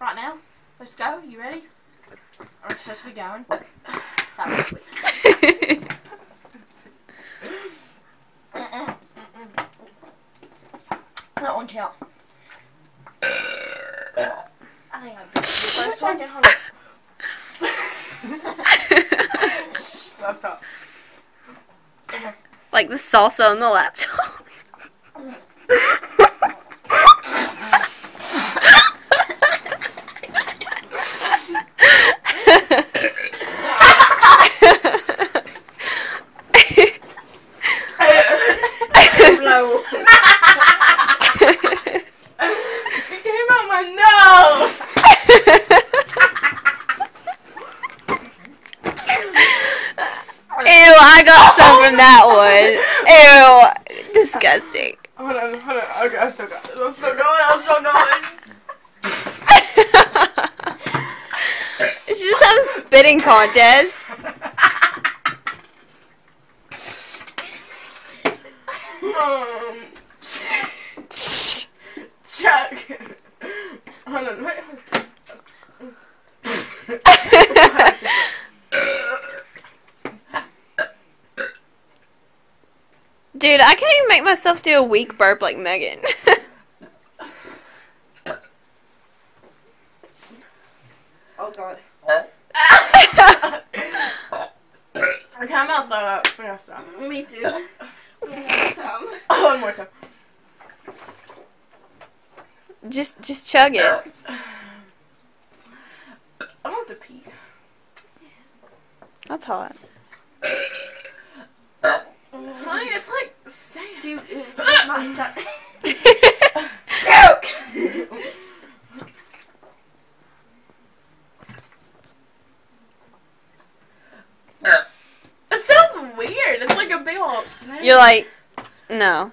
Right now, let's go. You ready? Or it's supposed to be going. That was sweet. That one count. I think I'm good. First one, get home. Laptop. Okay. Like the salsa on the laptop. No. It came out my nose. Ew, I got some from that one. Ew, disgusting. Hold on. Okay, I'm still going. You should just have a spitting contest. Chuck. Hold on, wait. Dude, I can't even make myself do a weak burp like Megan. Oh god. Okay, I'm gonna throw up. We gotta stop. Me too. One more time. Oh, one more time. Just chug it. I want to pee. That's hot. Honey, it's like staying. Dude, it's like my stuff. It sounds weird. It's like a big old. You're like, no.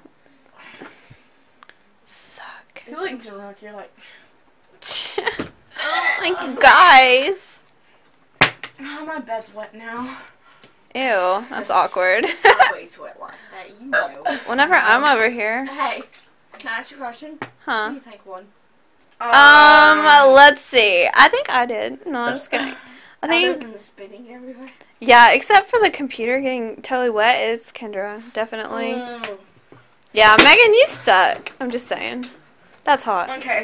Suck. You're like drunk. You're like. Like, guys. Oh, my bed's wet now. Ew, that's awkward. Always wet like that, you know. Whenever I'm over here. Hey, can I ask you a question? What do Huh. you think won? Let's see. I think I did. No, I'm just kidding. I Other think, than the spitting everywhere. yeah, except for the computer getting totally wet, it's Kendraaaa. Definitely. Mm. Yeah, Megan, you suck. I'm just saying. That's hot. Okay.